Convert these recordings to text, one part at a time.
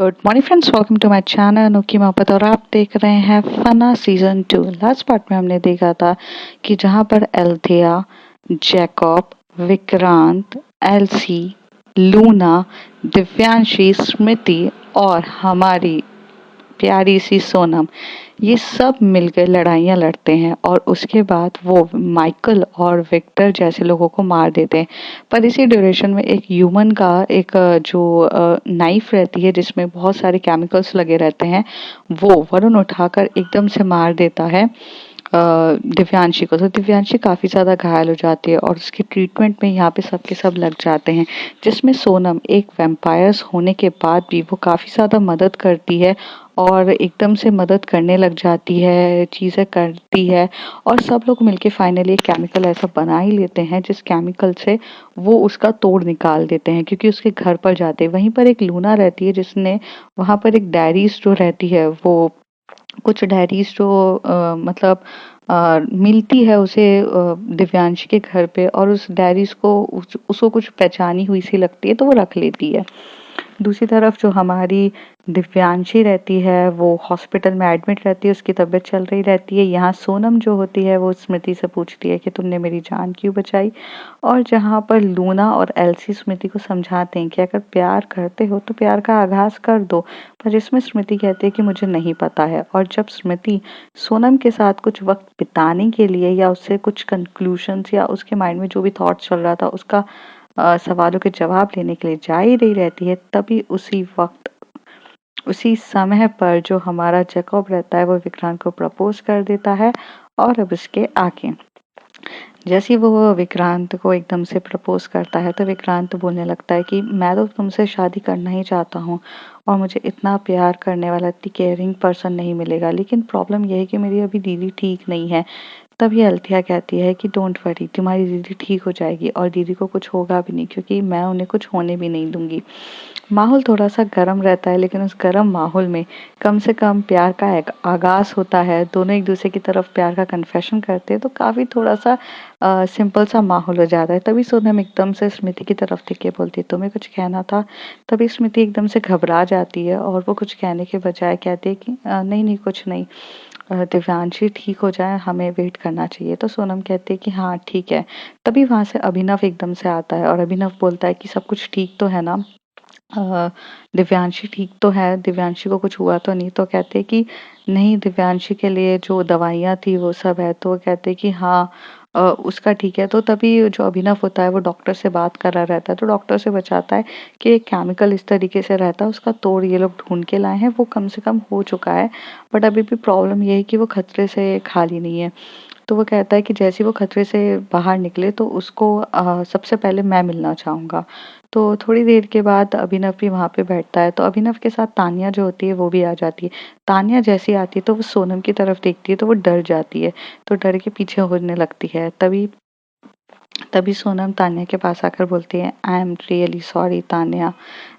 Good morning friends, welcome to my channel Anokhi Mohabbat. और आप देख रहे हैं फना सीजन 2। लास्ट पार्ट में हमने देखा था कि जहां पर Althea, Jacob, Vikrant, Elsie, Luna, Divyanshi, Smriti और हमारी प्यारी सी सोनम, ये सब मिलकर लड़ाइयाँ लड़ते हैं और उसके बाद वो माइकल और विक्टर जैसे लोगों को मार देते हैं। पर इसी ड्यूरेशन में एक ह्यूमन का एक जो नाइफ रहती है जिसमें बहुत सारे केमिकल्स लगे रहते हैं, वो वरुण उठाकर एकदम से मार देता है दिव्यांशी को। तो दिव्यांशी काफ़ी ज़्यादा घायल हो जाती है और उसके ट्रीटमेंट में यहाँ पे सब के सब लग जाते हैं, जिसमें सोनम एक वैम्पायर्स होने के बाद भी वो काफ़ी ज़्यादा मदद करती है और एकदम से मदद करने लग जाती है, चीज़ें करती है और सब लोग मिलके फाइनली एक केमिकल ऐसा बना ही लेते हैं जिस केमिकल से वो उसका तोड़ निकाल देते हैं, क्योंकि उसके घर पर जाते हैं। वहीं पर एक लूना रहती है जिसने वहाँ पर एक डायरीज जो रहती है, वो कुछ डायरीज जो मतलब मिलती है उसे दिव्यांश के घर पे, और उस डायरीज को उसको कुछ पहचानी हुई सी लगती है तो वो रख लेती है। दूसरी तरफ जो हमारी दिव्यांशी रहती है वो हॉस्पिटल में एडमिट रहती है, उसकी तबीयत चल रही रहती है। यहाँ सोनम जो होती है वो स्मृति से पूछती है कि तुमने मेरी जान क्यों बचाई, और जहाँ पर लूना और एल्सी स्मृति को समझाते हैं कि अगर प्यार करते हो तो प्यार का आगाज कर दो, पर इसमें स्मृति कहती है कि मुझे नहीं पता है। और जब स्मृति सोनम के साथ कुछ वक्त बिताने के लिए या उससे कुछ कंक्लूशंस या उसके माइंड में जो भी थॉट चल रहा था उसका सवालों के जवाब लेने के लिए जा ही रही रहती है, तभी उसी वक्त उसी समय पर जो हमारा जैकब रहता है वो विक्रांत को प्रपोज कर देता है। और अब इसके आगे जैसे ही वो विक्रांत को एकदम से प्रपोज करता है तो विक्रांत बोलने लगता है कि मैं तो तुमसे शादी करना ही चाहता हूँ और मुझे इतना प्यार करने वाला, इतनी केयरिंग पर्सन नहीं मिलेगा, लेकिन प्रॉब्लम यह है कि मेरी अभी दीदी ठीक नहीं है। तभी अल्थिया कहती है कि डोंट वरी, तुम्हारी दीदी ठीक हो जाएगी और दीदी को कुछ होगा भी नहीं, क्योंकि मैं उन्हें कुछ होने भी नहीं दूंगी। माहौल थोड़ा-सा गर्म रहता है, लेकिन उस गर्म माहौल में कम से कम प्यार का एक आगाज़ होता है, दोनों एक-दूसरे की तरफ प्यार का कन्फेशन करते हैं, तो काफ़ी थोड़ा-सा सिंपल सा माहौल हो जाता है। तभी सोनम एकदम से स्मृति की तरफ देख के बोलती है, तुम्हें कुछ कहना था? तभी स्मृति एकदम से घबरा जाती है और वो कुछ कहने के बजाय कहती है कि नहीं, नहीं कुछ नहीं। दिव्यांशी ठीक हो जाए, हमें वेट करना चाहिए। तो सोनम कहती है कि हाँ, ठीक है। तभी वहाँ से अभिनव एकदम से आता है और अभिनव बोलता है कि सब कुछ ठीक तो है ना? अ, दिव्यांशी ठीक तो है, दिव्यांशी को कुछ हुआ तो नहीं? तो कहते कि नहीं, दिव्यांशी के लिए जो दवाइयाँ थी वो सब है। तो वो कहते कि हाँ, उसका ठीक है। तो तभी जो अभिनव होता है वो डॉक्टर से बात कर रहा रहता है, तो डॉक्टर से बताता है कि एक केमिकल इस तरीके से रहता है, उसका तोड़ ये लोग ढूंढ के लाए हैं, वो कम से कम हो चुका है, बट अभी भी प्रॉब्लम ये है कि वो खतरे से खाली नहीं है। तो वो कहता है कि जैसे ही वो खतरे से बाहर निकले तो उसको सबसे पहले मैं मिलना चाहूँगा। तो थोड़ी देर के बाद अभिनव भी वहाँ पे बैठता है, तो अभिनव के साथ तान्या जो होती है वो भी आ जाती है। तान्या जैसे ही आती है तो वो सोनम की तरफ देखती है तो वो डर जाती है, तो डर के पीछे होने लगती है। तभी तभी सोनम तान्या के पास आकर बोलती है, I am really sorry Tanya,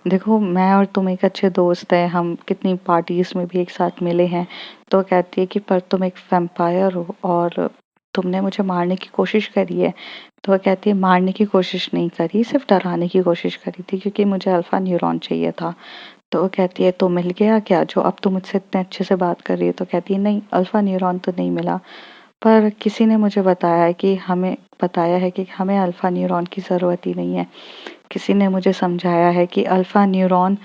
देखो मैं और तुम एक अच्छे दोस्त हैं, हम कितनी पार्टीज में भी एक साथ मिले हैं। तो कहती है कि पर तुम एक वैम्पायर हो और तुमने मुझे मारने की कोशिश करी है। तो वह कहती है मारने की कोशिश नहीं करी, सिर्फ डराने की कोशिश करी थी, क्योंकि मुझे अल्फा न्यूरॉन चाहिए था। तो वो कहती है तो मिल गया क्या, जो अब तुम मुझसे इतने अच्छे से बात कर रही है? तो कहती है नहीं, अल्फा न्यूरॉन तो नहीं मिला, पर किसी ने मुझे बताया है कि हमें अल्फा न्यूरॉन की ज़रूरत ही नहीं है। किसी ने मुझे समझाया है कि अल्फा न्यूरॉन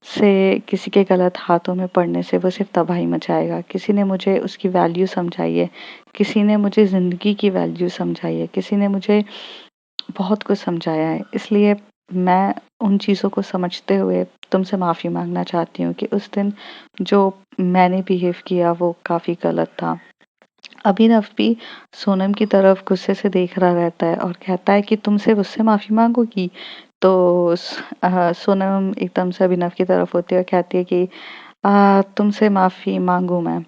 से किसी के गलत हाथों में पड़ने से वो सिर्फ तबाही मचाएगा। किसी ने मुझे उसकी वैल्यू समझाई है, किसी ने मुझे ज़िंदगी की वैल्यू समझाई है, किसी ने मुझे बहुत कुछ समझाया है। इसलिए मैं उन चीज़ों को समझते हुए तुमसे माफ़ी माँगना चाहती हूँ कि उस दिन जो मैंने बिहेव किया वो काफ़ी गलत था। अभिनव भी सोनम की तरफ गुस्से से देख रहा रहता है और कहता है कि तुम सिर्फ उससे माफ़ी माँगोगी? तो सोनम एकदम से अभिनव की तरफ होती है और कहती है कि तुमसे माफ़ी माँगूँ मैं?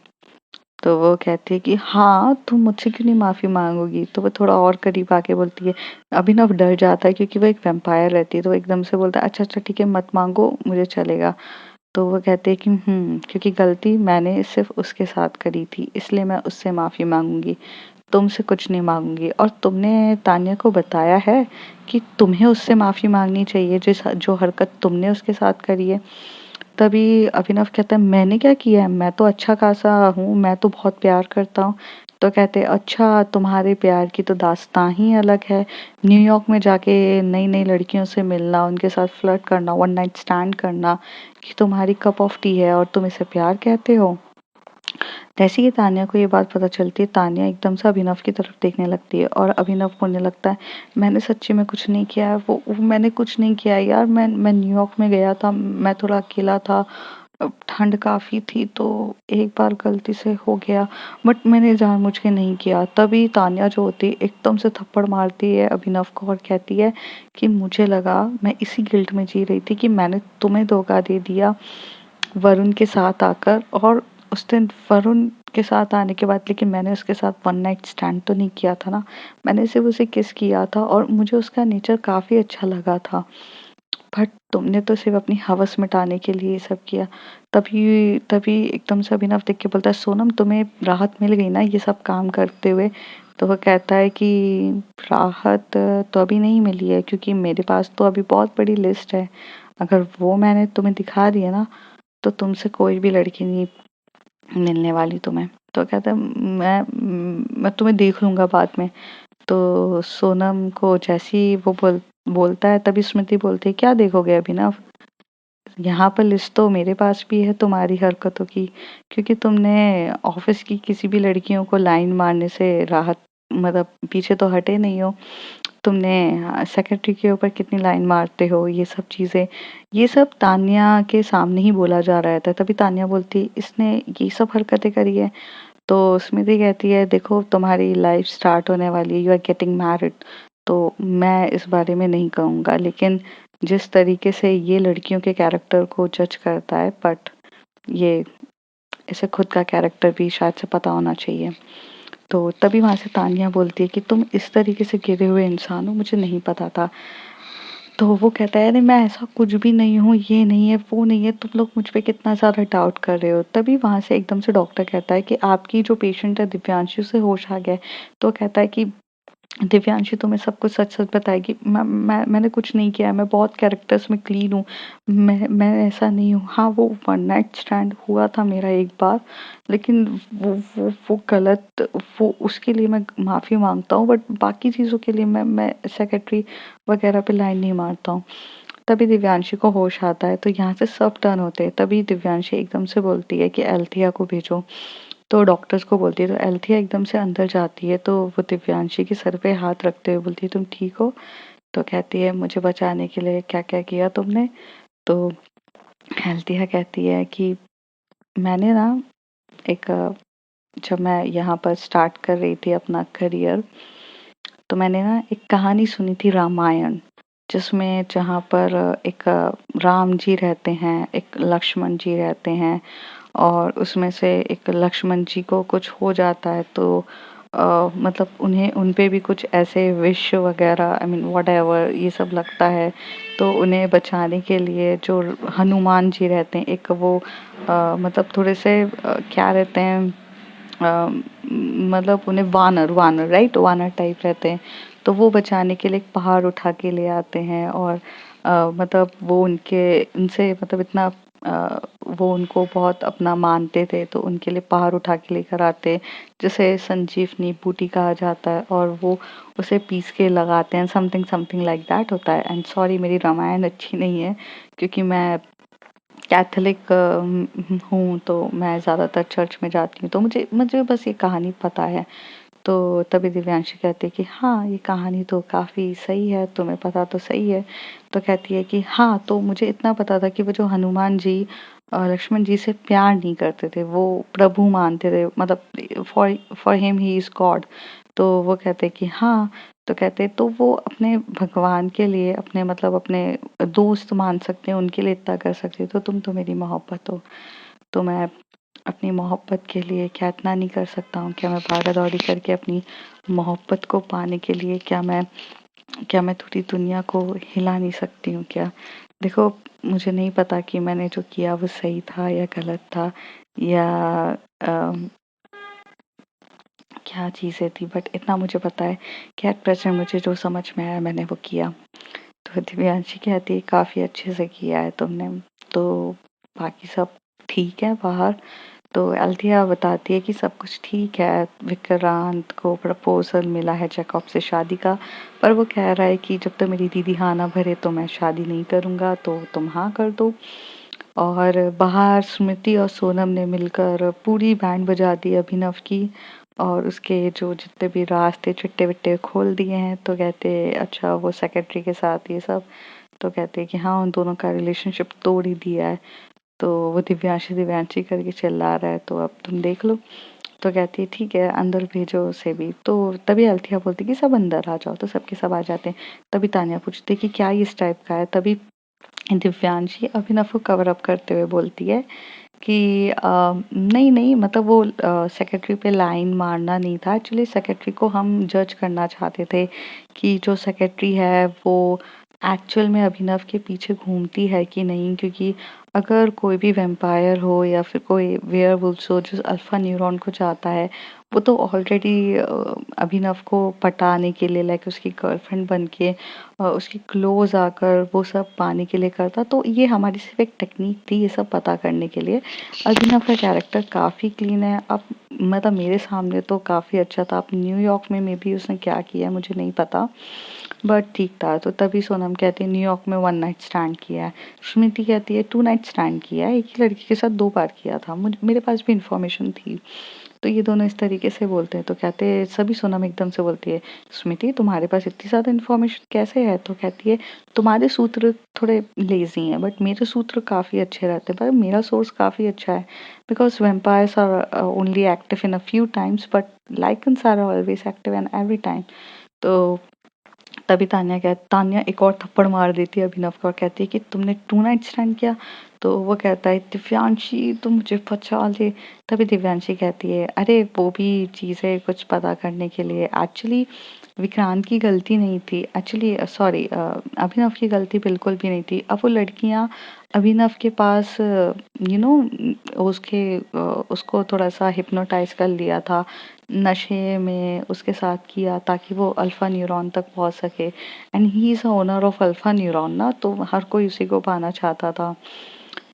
तो वो कहती है कि हाँ, तुम मुझसे क्यों नहीं माफ़ी माँगोगी? तो वो थोड़ा और करीब आके बोलती है। अभिनव डर जाता है क्योंकि वो एक वैम्पायर रहती है, तो वो एकदम से बोलता है, अच्छा, अच्छा ठीक है, मत माँगो, मुझे चलेगा। तो वो कहते हैं कि क्योंकि गलती मैंने सिर्फ़ उसके साथ करी थी, इसलिए मैं उससे माफ़ी माँगूँगी, तुमसे कुछ नहीं माँगूँगी। और तुमने तान्या को बताया है कि तुम्हें उससे माफ़ी माँगनी चाहिए, जो हरकत तुमने उसके साथ करी है? तभी अभिनव कहता है मैंने क्या किया है, मैं तो अच्छा खासा हूँ, मैं तो बहुत प्यार करता हूँ। तो कहते अच्छा तुम्हारे प्यार की तो दास्तां ही अलग है, न्यूयॉर्क में जाके नई नई लड़कियों से मिलना, उनके साथ फ्लर्ट करना, वन नाइट स्टैंड करना, कि तुम्हारी कप ऑफ टी है और तुम इसे प्यार कहते हो। जैसे ही तान्या को ये बात पता चलती है, तान्या एकदम से अभिनव की तरफ देखने लगती है और अभिनव को होने लगता है मैंने सच्ची में कुछ नहीं किया है, वो मैंने कुछ नहीं किया है यार, मैं न्यूयॉर्क में गया था, मैं थोड़ा अकेला था, ठंड काफी थी तो एक बार गलती से हो गया, बट मैंने जानबूझ के नहीं किया। तभी तान्या जो होती है एकदम से थप्पड़ मारती है अभिनव को और कहती है कि मुझे लगा, मैं इसी गिल्ट में जी रही थी कि मैंने तुम्हें धोखा दे दिया वरुण के साथ आकर, और उस दिन वरुण के साथ आने के बाद, लेकिन मैंने उसके साथ वन नाइट स्टैंड तो नहीं किया था ना, मैंने सिर्फ उसे किस किया था और मुझे उसका नेचर काफी अच्छा लगा था, बट तुमने तो सिर्फ अपनी हवस मिटाने के लिए ये सब किया। तभी तभी एकदम से अभिनव देख के बोलता है सोनम तुम्हें राहत मिल गई ना ये सब काम करते हुए। तो वो कहता है कि राहत तो अभी नहीं मिली है, क्योंकि मेरे पास तो अभी बहुत बड़ी लिस्ट है, अगर वो मैंने तुम्हें दिखा दी है ना तो तुमसे कोई भी लड़की नहीं मिलने वाली तुम्हें। तो कहता है मैं तुम्हें देख लूंगा बाद में। तो सोनम को जैसी वो बोलता है तभी स्मृति बोलती है क्या देखोगे अभिनव, यहाँ पर लिस्ट तो मेरे पास भी है तुम्हारी हरकतों की, क्योंकि तुमने ऑफिस की किसी भी लड़कियों को लाइन मारने से राहत मतलब पीछे तो हटे नहीं हो, तुमने सेक्रेटरी के ऊपर कितनी लाइन मारते हो, ये सब चीजें, ये सब तान्या के सामने ही बोला जा रहा था। तभी तान्या बोलती इसने ये सब हरकतें करी है। तो स्मृति कहती है देखो तुम्हारी लाइफ स्टार्ट होने वाली है, यू आर गेटिंग मैरिड, तो मैं इस बारे में नहीं कहूँगा, लेकिन जिस तरीके से ये लड़कियों के कैरेक्टर को जज करता है, बट ये इसे खुद का कैरेक्टर भी शायद से पता होना चाहिए। तो तभी वहां से तानिया बोलती है कि तुम इस तरीके से गिरे हुए इंसान हो, मुझे नहीं पता था। तो वो कहता है अरे मैं ऐसा कुछ भी नहीं हूँ, ये नहीं है वो नहीं है, तुम लोग मुझ पे कितना ज्यादा डाउट कर रहे हो। तभी वहां से एकदम से डॉक्टर कहता है कि आपकी जो पेशेंट है दिव्यांशु से होश आ गया है। तो कहता है कि दिव्यांशी तुम्हें सब कुछ सच-सच बताएगी। मैंने कुछ नहीं किया है, मैं बहुत कैरेक्टर्स में क्लीन हूँ। मैं ऐसा नहीं हूँ। हाँ, वो वन नाइट स्टैंड हुआ था मेरा एक बार, लेकिन वो गलत, वो उसके लिए मैं माफ़ी माँगता हूँ, बट बाकी चीज़ों के लिए मैं सेक्रेटरी वगैरह पे लाइन नहीं मारता हूँ। तभी दिव्यांशी को होश आता है, तो यहाँ से सब टर्न होते हैं। तभी दिव्यांशी एकदम से बोलती है कि एल्थिया को भेजो। तो डॉक्टर्स को बोलती है, तो एल्थिया एकदम से अंदर जाती है, तो वो दिव्यांशी के सर पे हाथ रखते हुए बोलती है तुम ठीक हो? तो कहती है मुझे बचाने के लिए क्या क्या किया तुमने? तो एल्थिया कहती है कि मैंने ना एक जब मैं यहाँ पर स्टार्ट कर रही थी अपना करियर, तो मैंने ना एक कहानी सुनी थी रामायण, जिसमें जहाँ पर एक राम जी रहते हैं, एक लक्ष्मण जी रहते हैं, और उसमें से एक लक्ष्मण जी को कुछ हो जाता है, तो मतलब उन्हें उन पे भी कुछ ऐसे विश वगैरह आई मीन व्हाटएवर ये सब लगता है। तो उन्हें बचाने के लिए जो हनुमान जी रहते हैं, एक वो मतलब थोड़े से क्या रहते हैं, मतलब उन्हें वानर वानर राइट वानर टाइप रहते हैं, तो वो बचाने के लिए एक पहाड़ उठा के ले आते हैं, और मतलब वो उनके उनसे मतलब इतना वो उनको बहुत अपना मानते थे, तो उनके लिए पहाड़ उठा के लेकर आते, जिसे संजीवनी बूटी कहा जाता है, और वो उसे पीस के लगाते हैं, समथिंग समथिंग लाइक दैट होता है। एंड सॉरी मेरी रामायण अच्छी नहीं है, क्योंकि मैं कैथोलिक हूँ, तो मैं ज़्यादातर चर्च में जाती हूँ, तो मुझे मुझे बस ये कहानी पता है। तो तभी दिव्यांशी कहती है कि हाँ ये कहानी तो काफ़ी सही है, तुम्हें पता तो सही है। तो कहती है कि हाँ तो मुझे इतना पता था कि वो जो हनुमान जी लक्ष्मण जी से प्यार नहीं करते थे, वो प्रभु मानते थे, मतलब for for him he is God. तो वो कहते कि हाँ, तो कहते तो वो अपने भगवान के लिए अपने मतलब अपने दोस्त मान सकते हैं, उनके लिए इतना कर सकते, तो तुम तो मेरी मोहब्बत हो, तो मैं अपनी मोहब्बत के लिए क्या इतना नहीं कर सकता हूँ? क्या मैं भागा-दौड़ी करके अपनी मोहब्बत को पाने के लिए क्या मैं पूरी दुनिया को हिला नहीं सकती हूँ क्या? देखो, मुझे नहीं पता कि मैंने जो किया वो सही था या गलत था, या क्या चीज़ें थी, बट इतना मुझे पता है कि एट प्रेज़ेंट मुझे जो समझ में आया मैंने वो किया। तो दिव्यांशी कहती है काफ़ी अच्छे से किया है तुमने। तो बाकी सब ठीक है बाहर। तो अल्थिया बताती है कि सब कुछ ठीक है, विक्रांत को प्रपोजल मिला है जैकब से शादी का, पर वो कह रहा है कि जब तक मेरी दीदी हाँ ना भरे तो मैं शादी नहीं करूँगा, तो तुम हाँ कर दो। और बाहर स्मृति और सोनम ने मिलकर पूरी बैंड बजा दी अभिनव की, और उसके जो जितने भी रास्ते चिट्टे विट्टे खोल दिए हैं। तो कहते अच्छा वो सेक्रेटरी के साथ ये सब, तो कहते हैं कि हाँ उन दोनों का रिलेशनशिप तोड़ ही दिया है। तो वो दिव्यांशी दिव्यांशी करके चिल्ला रहा है, तो अब तुम देख लो। तो कहती है ठीक है अंदर भेजो उसे भी। तो तभी अल्थिया बोलती है कि सब अंदर आ जाओ, तो सबके सब आ जाते हैं। तभी तान्या पूछती है कि क्या ये इस टाइप का है। तभी दिव्यांशी अभिनव को कवर अप करते हुए बोलती है कि नहीं नहीं, मतलब वो सेक्रेटरी पे लाइन मारना नहीं था, एक्चुअली सेक्रेटरी को हम जज करना चाहते थे कि जो सेक्रेटरी है वो एक्चुअल में अभिनव के पीछे घूमती है कि नहीं, क्योंकि अगर कोई भी वैम्पायर हो या फिर कोई वेयरवुल्फ हो जो अल्फा न्यूरॉन को चाहता है, वो तो ऑलरेडी अभिनव को पटाने के लिए लाइक उसकी गर्लफ्रेंड बन के उसकी क्लोज आकर वो सब पाने के लिए करता। तो ये हमारी सिर्फ एक टेक्निक थी ये सब पता करने के लिए। अभिनव का कैरेक्टर काफ़ी क्लीन है। अब मतलब मेरे सामने तो काफ़ी अच्छा था। अब न्यूयॉर्क में मे बी उसने क्या किया है मुझे नहीं पता, बट ठीक था। तो तभी सोनम कहती है न्यूयॉर्क में वन नाइट स्टैंड किया है। स्मृति कहती है टू नाइट स्टैंड किया है, एक ही लड़की के साथ 2 बार किया था, मुझे मेरे पास भी इंफॉर्मेशन थी। तो ये दोनों इस तरीके से बोलते हैं। तो कहते हैं सभी सोनम एकदम से बोलती है स्मृति तुम्हारे पास इतनी ज़्यादा इन्फॉर्मेशन कैसे है। तो कहती है तुम्हारे सूत्र थोड़े लेजी हैं बट मेरे सूत्र काफ़ी अच्छे रहते हैं, पर मेरा सोर्स काफ़ी अच्छा है, because vampires are only active in a few times but lycans are always active and every time. तो तभी तान्या एक और थप्पड़ मार देती है अभिनव को और कहती है कि तुमने टू नाइट स्टैंड किया। तो वो कहता है दिव्यांशी तुम मुझे बचा ले। तभी दिव्यांशी कहती है अरे वो भी चीज़ें कुछ पता करने के लिए, एक्चुअली विक्रांत की गलती नहीं थी, एक्चुअली सॉरी अभिनव की गलती बिल्कुल भी नहीं थी। अब वो लड़कियां अभिनव के पास उसके उसको थोड़ा सा हिप्नोटाइज कर लिया था, नशे में उसके साथ किया ताकि वो अल्फा न्यूरॉन तक पहुंच सके। And he is a owner of alpha neuron ना, तो हर कोई उसी को पाना चाहता था।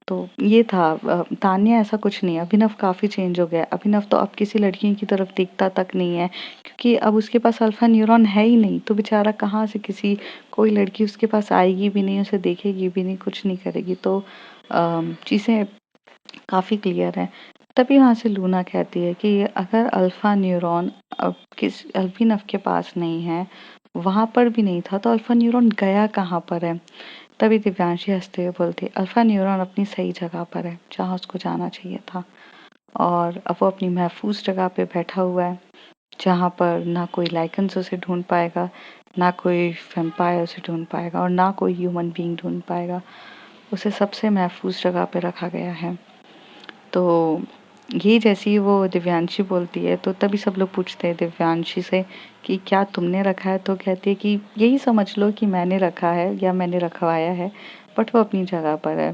तो ये था। तान्या ऐसा कुछ नहीं है, अभिनव काफ़ी चेंज हो गया है। अभिनव तो अब किसी लड़की की तरफ देखता तक नहीं है, क्योंकि अब उसके पास अल्फा न्यूरॉन है ही नहीं, तो बेचारा कहाँ से किसी कोई लड़की उसके पास आएगी भी नहीं, उसे देखेगी भी नहीं, कुछ नहीं करेगी। तो चीज़ें काफ़ी क्लियर है। तभी वहाँ से लूना कहती है कि अगर अल्फा न्यूरॉन अब किस अभिनव के पास नहीं है, वहाँ पर भी नहीं था, तो अल्फा न्यूरॉन गया कहाँ पर है। तभी दिव्यांशी हंसते हुए बोलती है अल्फा न्यूरॉन अपनी सही जगह पर है जहाँ उसको जाना चाहिए था, और अब वो अपनी महफूज जगह पे बैठा हुआ है जहाँ पर ना कोई लाइकन्स उसे ढूंढ पाएगा, ना कोई वैम्पायर उसे ढूंढ पाएगा, और ना कोई ह्यूमन बीइंग ढूंढ पाएगा। उसे सबसे महफूज जगह पे रखा गया है। तो ये जैसे ही वो दिव्यांशी बोलती है तो तभी सब लोग पूछते हैं दिव्यांशी से कि क्या तुमने रखा है। तो कहती है कि यही समझ लो कि मैंने रखा है या मैंने रखवाया है, बट वो अपनी जगह पर है।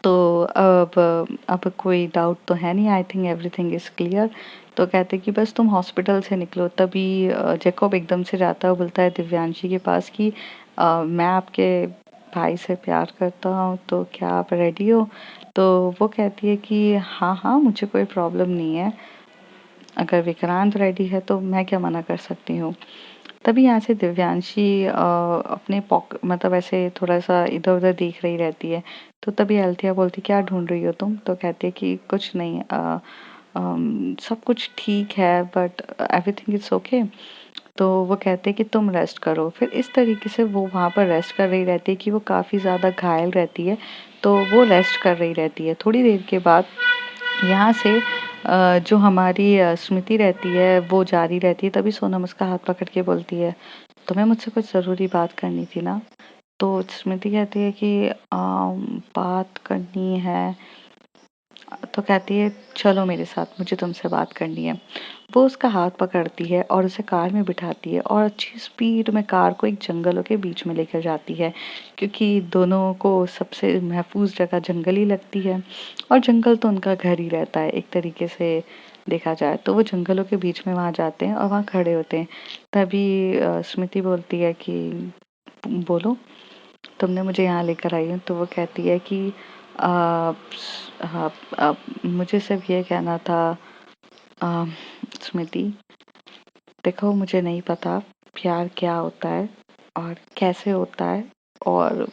तो अब कोई डाउट तो है नहीं, I think everything is clear. तो कहते कि बस तुम हॉस्पिटल से निकलो। तभी जैकब एकदम से जाता है, बोलता है दिव्यांशी के पास कि मैं आपके भाई से प्यार करता हूँ, तो क्या आप रेडी हो। तो वो कहती है कि हाँ हाँ मुझे कोई प्रॉब्लम नहीं है, अगर विक्रांत रेडी है तो मैं क्या मना कर सकती हूँ। तभी यहाँ से दिव्यांशी अपने मतलब ऐसे थोड़ा सा इधर उधर देख रही रहती है। तो तभी अल्थिया बोलती क्या ढूंढ रही हो तुम। तो कहती है कि कुछ नहीं, सब कुछ ठीक है बट एवरीथिंग इज ओके। तो वो कहते हैं कि तुम रेस्ट करो। फिर इस तरीके से वो वहाँ पर रेस्ट कर रही रहती है कि वो काफ़ी ज़्यादा घायल रहती है, तो वो रेस्ट कर रही रहती है। थोड़ी देर के बाद यहाँ से जो हमारी स्मृति रहती है वो जारी रहती है। तभी सोनम उसका हाथ पकड़ के बोलती है तुम्हें मुझसे कुछ ज़रूरी बात करनी थी ना। तो स्मृति कहती है कि बात करनी है। तो कहती है चलो मेरे साथ, मुझे तुमसे बात करनी है। वो उसका हाथ पकड़ती है और उसे कार में बिठाती है और अच्छी स्पीड में कार को एक जंगलों के बीच में लेकर जाती है, क्योंकि दोनों को सबसे महफूज जगह जंगल ही लगती है, और जंगल तो उनका घर ही रहता है एक तरीके से देखा जाए। तो वो जंगलों के बीच में वहाँ जाते हैं और वहाँ खड़े होते हैं। तभी स्मृति बोलती है कि बोलो तुमने मुझे यहाँ लेकर आई हो। तो वो कहती है कि अ, मुझे सिर्फ ये कहना था, अ, स्मृति, देखो मुझे नहीं पता प्यार क्या होता है और कैसे होता है और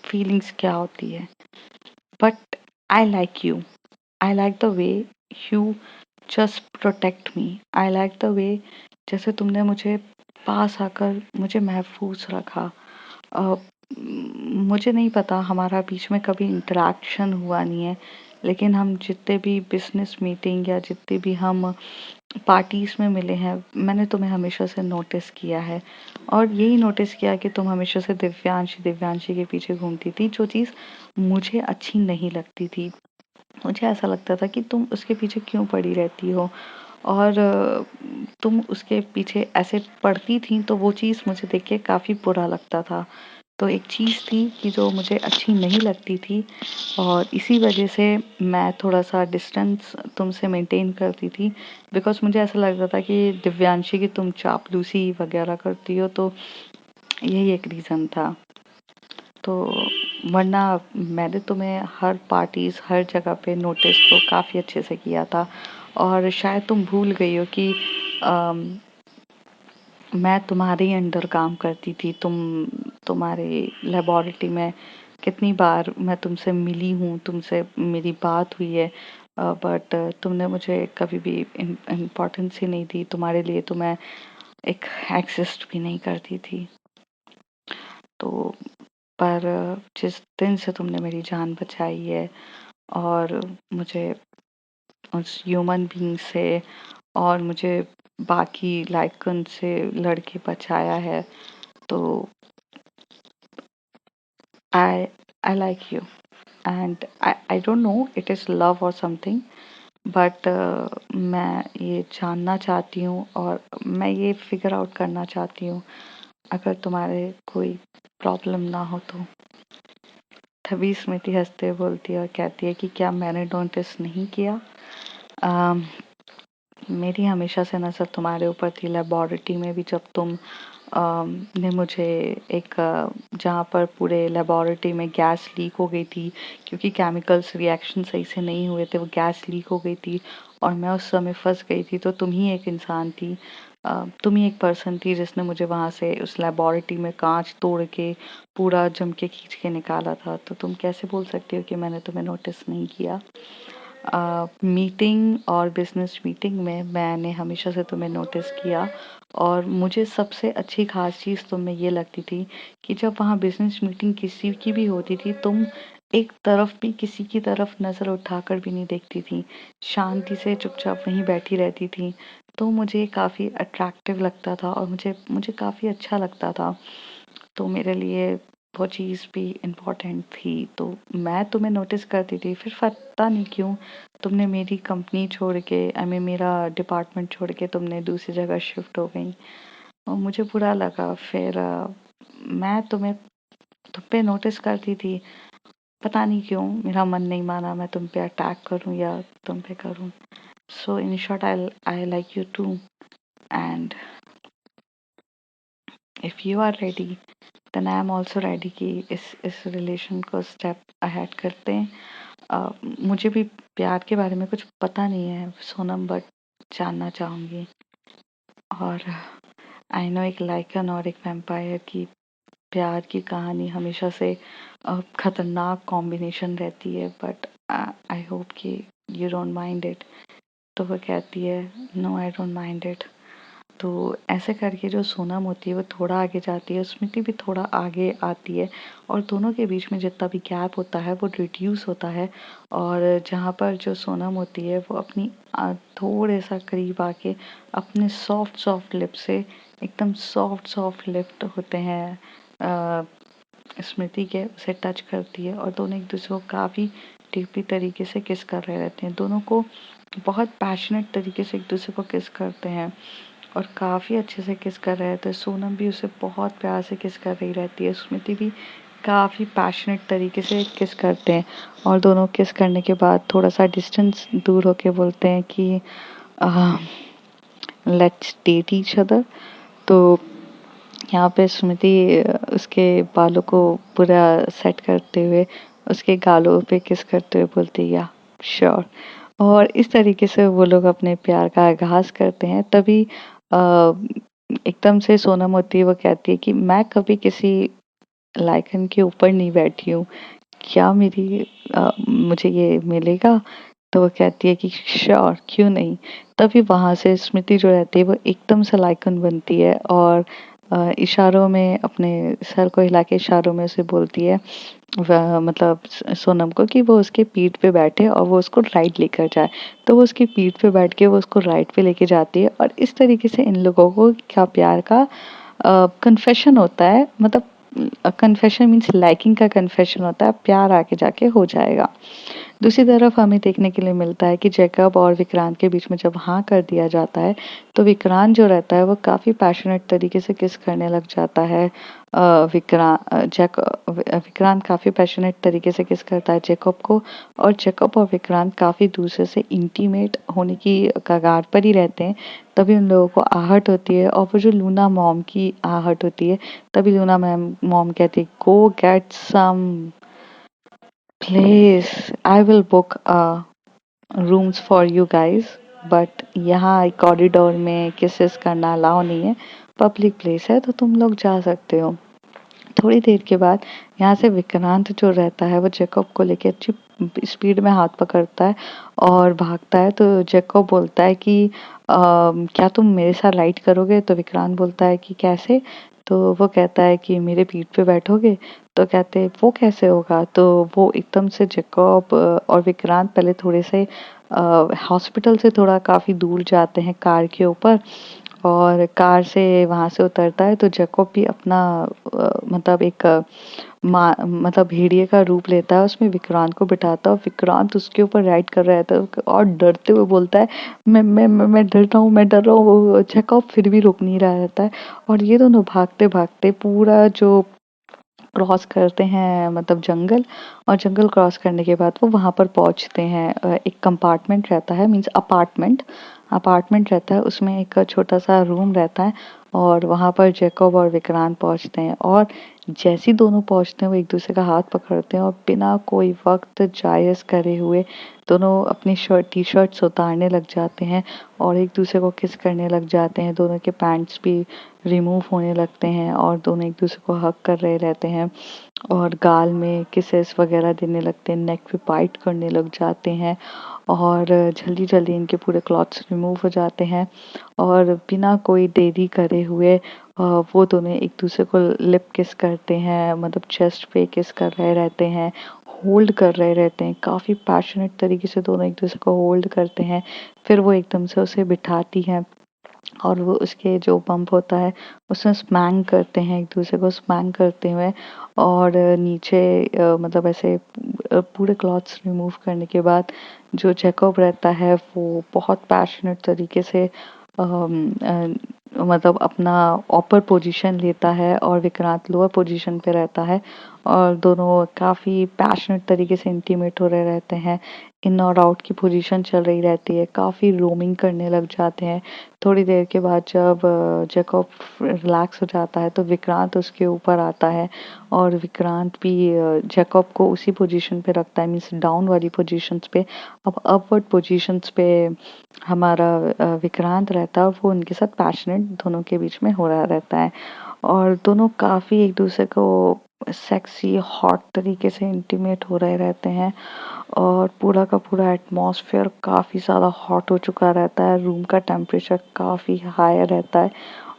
फीलिंग्स क्या होती है, but I like you. I like the way you just protect me. I like the way जैसे तुमने मुझे पास आकर मुझे महफूज रखा। अ, मुझे नहीं पता, हमारा बीच में कभी इंटरेक्शन हुआ नहीं है, लेकिन हम जितने भी बिजनेस मीटिंग या जितने भी हम पार्टीज में मिले हैं, मैंने तुम्हें हमेशा से नोटिस किया है और यही नोटिस किया कि तुम हमेशा से दिव्यांशी दिव्यांशी के पीछे घूमती थी, जो चीज़ मुझे अच्छी नहीं लगती थी। मुझे ऐसा लगता था कि तुम उसके पीछे क्यों पड़ी रहती हो, और तुम उसके पीछे ऐसे पड़ती थी तो वो चीज़ मुझे देख के काफ़ी बुरा लगता था। तो एक चीज़ थी कि जो मुझे अच्छी नहीं लगती थी और इसी वजह से मैं थोड़ा-सा डिस्टेंस तुमसे मेंटेन करती थी, बिकॉज़ मुझे ऐसा लगता था कि दिव्यांशी की तुम चापलूसी वगैरह करती हो, तो यही एक रीज़न था। तो वरना मैंने तुम्हें हर पार्टीज़, हर जगह पे नोटिस तो काफ़ी अच्छे से किया था, और शायद तुम भूल गई हो कि अम, मैं तुम्हारे ही अंडर काम करती थी। तुम्हारे लेबोरेटरी में कितनी बार मैं तुमसे मिली हूँ, तुमसे मेरी बात हुई है, बट तुमने मुझे कभी भी इम्पोर्टेंस ही नहीं दी। तुम्हारे लिए तो मैं एक एग्जिस्ट भी नहीं करती थी। तो पर जिस दिन से तुमने मेरी जान बचाई है और मुझे उस ह्यूमन बीइंग से और मुझे बाकी लाइकन से लड़के बचाया है, तो I I like you, and I don't know it is love और समथिंग, बट मैं ये जानना चाहती हूँ और मैं ये फिगर आउट करना चाहती हूँ, अगर तुम्हारे कोई प्रॉब्लम ना हो तो। तभी स्मृति हंसते हुए बोलती है और कहती है कि क्या मैंने नोटिस नहीं किया? अम, मेरी हमेशा से नज़र तुम्हारे ऊपर थी लेबोरेटरी में भी, जब तुम ने मुझे एक जहाँ पर पूरे लेबोरेटरी में गैस लीक हो गई थी, क्योंकि केमिकल्स रिएक्शन सही से नहीं हुए थे, वो गैस लीक हो गई थी और मैं उस समय फंस गई थी, तो तुम ही एक इंसान थी, तुम ही एक पर्सन थी जिसने मुझे वहाँ से उस लेबोरेटरी में कांच तोड़ के पूरा जम के खींच के निकाला था। तो तुम कैसे बोल सकती हो कि मैंने तुम्हें नोटिस नहीं किया? मीटिंग और बिजनेस मीटिंग में मैंने हमेशा से तुम्हें नोटिस किया, और मुझे सबसे अच्छी खास चीज़ तुम में ये लगती थी कि जब वहाँ बिजनेस मीटिंग किसी की भी होती थी, तुम एक तरफ भी किसी की तरफ नज़र उठाकर भी नहीं देखती थी, शांति से चुपचाप वहीं बैठी रहती थी। तो मुझे काफ़ी अट्रैक्टिव लगता था और मुझे मुझे काफ़ी अच्छा लगता था। तो मेरे लिए वो चीज़ भी इम्पोर्टेंट थी, तो मैं तुम्हें नोटिस करती थी। फिर पता नहीं क्यों तुमने मेरी कंपनी छोड़ के, आई मीन मेरा डिपार्टमेंट छोड़ के तुमने दूसरी जगह शिफ्ट हो गई और मुझे बुरा लगा। फिर मैं तुम पे नोटिस करती थी, पता नहीं क्यों मेरा मन नहीं माना मैं तुम पे अटैक करूं या तुम पे करूं। So in short, I like you too, and if you are ready then I am also ready कि इस रिलेशन को स्टेप अहेड करते हैं। मुझे भी प्यार के बारे में कुछ पता नहीं है सोनम, बट जानना चाहूँगी। और आई नो एक लाइकन और एक वैम्पायर की प्यार की कहानी हमेशा से खतरनाक कॉम्बिनेशन रहती है, बट आई होप कि यू डोंट माइंड इट। तो वो कहती है, no I don't mind it. तो ऐसे करके जो सोनम होती है वो थोड़ा आगे जाती है, स्मृति भी थोड़ा आगे आती है, और दोनों के बीच में जितना भी गैप होता है वो रिड्यूस होता है। और जहाँ पर जो सोनम होती है वो अपनी थोड़े सा करीब आके अपने सॉफ्ट सॉफ्ट लिप से, एकदम सॉफ्ट सॉफ्ट लिप होते हैं स्मृति के, उसे टच करती है और दोनों एक दूसरे को काफ़ी डीपली तरीके से किस कर रहे रहते हैं। दोनों को बहुत पैशनेट तरीके से एक दूसरे को किस करते हैं और काफ़ी अच्छे से किस कर रहे थे। सोनम भी उसे बहुत प्यार से किस कर रही रहती है, स्मृति भी काफ़ी पैशनेट तरीके से किस करते हैं, और दोनों किस करने के बाद थोड़ा सा डिस्टेंस दूर होके बोलते हैं कि लेट्स डेट ईच अदर। तो यहाँ पे स्मृति उसके बालों को पूरा सेट करते हुए उसके गालों पे किस करते हुए बोलती है, या श्योर। और इस तरीके से वो लोग अपने प्यार का आगाज करते हैं। तभी अ, एकदम से सोनम होती है, वो कहती है कि मैं कभी किसी लाइकन के ऊपर नहीं बैठी हूँ, क्या मुझे ये मिलेगा? तो वो कहती है कि श्योर, क्यों नहीं। तभी वहां से स्मृति जो रहती है वो एकदम से लाइकन बनती है और इशारों में, अपने सर को हिला के इशारों में उसे बोलती है, मतलब सोनम को, कि वो उसके पीठ पे बैठे और वो उसको राइड लेकर जाए। तो वो उसकी पीठ पे बैठ के वो उसको राइड पे लेके जाती है और इस तरीके से इन लोगों को क्या प्यार का कन्फेशन होता है, मतलब कन्फेशन मीन्स लाइकिंग का कन्फेशन होता है, प्यार आगे जाके हो जाएगा। दूसरी तरफ हमें देखने के लिए मिलता है कि जैकब और विक्रांत के बीच में जब हाँ कर दिया जाता है, तो विक्रांत जो रहता है वो काफ़ी पैशनेट तरीके से किस करने लग जाता है। विक्रांत काफ़ी पैशनेट तरीके से किस करता है जैकब को, और जैकब और विक्रांत काफ़ी दूसरे से इंटीमेट होने की कगार पर ही रहते हैं। तभी उन लोगों को आहट होती है, और वो जो लूना मॉम की आहट होती है, तभी लूना मैम मॉम कहती है, go get some place, I will book rooms for you guys, but यहाँ कॉरिडोर में किसेस करना अलाउ नहीं है, पब्लिक प्लेस है, तो तुम लोग जा सकते हो। थोड़ी देर के बाद यहाँ से विक्रांत जो रहता है वो जैकब को लेके अच्छी स्पीड में हाथ पकड़ता है और भागता है। तो जैकब बोलता है कि क्या तुम मेरे साथ राइड करोगे? तो विक्रांत बोलता है कि कैसे? तो वो कहता है कि मेरे पीठ पे बैठोगे? तो कहते हैं वो कैसे होगा? तो वो एकदम से जैकब और विक्रांत पहले थोड़े से हॉस्पिटल से थोड़ा काफ़ी दूर जाते हैं कार के ऊपर, और कार से वहाँ से उतरता है तो जैकब भी अपना मतलब एक मतलब भेड़िए का रूप लेता है, उसमें विक्रांत को बिठाता है और विक्रांत उसके ऊपर राइड कर रहा था और डरते हुए बोलता है, मैं डर रहा हूँ, मैं डर रहा हूँ। वो जैकब फिर भी रुक नहीं रहा रहता है, और ये दोनों भागते भागते पूरा जो क्रॉस करते हैं, मतलब जंगल, और जंगल क्रॉस करने के बाद वो वहाँ पर पहुँचते हैं। एक कंपार्टमेंट रहता है, मीन्स अपार्टमेंट, अपार्टमेंट रहता है, उसमें एक छोटा सा रूम रहता है, और वहाँ पर जैकब और विक्रांत पहुँचते हैं। और जैसे ही दोनों पहुँचते हैं वो एक दूसरे का हाथ पकड़ते हैं और बिना कोई वक्त जायज़ करे हुए दोनों अपनी टी शर्ट्स उतारने लग जाते हैं और एक दूसरे को किस करने लग जाते हैं। दोनों के पैंट्स भी रिमूव होने लगते हैं और दोनों एक दूसरे को हग कर रहे रहते हैं और गाल में किसेस वगैरह देने लगते हैं, नेक पे बाइट करने लग जाते हैं, और जल्दी जल्दी इनके पूरे क्लॉथ्स रिमूव हो जाते हैं। और बिना कोई देरी करे हुए वो दोनों एक दूसरे को लिप किस करते हैं, मतलब चेस्ट पे किस कर रहे रहते हैं, होल्ड कर रहे रहते हैं, काफ़ी पैशनेट तरीके से दोनों एक दूसरे को होल्ड करते हैं। फिर वो एकदम से उसे बिठाती हैं और वो उसके जो बम्प होता है उसमें स्मैंग करते हैं, एक दूसरे को स्मैंग करते हुए, और नीचे मतलब ऐसे पूरे क्लॉथ्स रिमूव करने के बाद जो जैकब रहता है वो बहुत पैशनेट तरीके से मतलब अपना अपर पोजीशन लेता है और विक्रांत लोअर पोजीशन पे रहता है, और दोनों काफ़ी पैशनेट तरीके से इंटीमेट हो रहे रहते हैं। इन और आउट की पोजीशन चल रही रहती है, काफ़ी रोमिंग करने लग जाते हैं। थोड़ी देर के बाद जब जैकब रिलैक्स हो जाता है तो विक्रांत उसके ऊपर आता है और विक्रांत भी जैकब को उसी पोजीशन पे रखता है, मीन्स डाउन वाली पोजीशंस पे। अब अपवर्ड पोजीशंस पे हमारा विक्रांत रहता है, वो उनके साथ पैशनेट दोनों के बीच में हो रहा रहता है, और दोनों काफ़ी एक दूसरे को सेक्सी हॉट तरीके से इंटीमेट हो रहे रहते हैं, और पूरा का पूरा एटमॉस्फेयर काफ़ी ज़्यादा हॉट हो चुका रहता है, रूम का टेम्परेचर काफ़ी हाई रहता है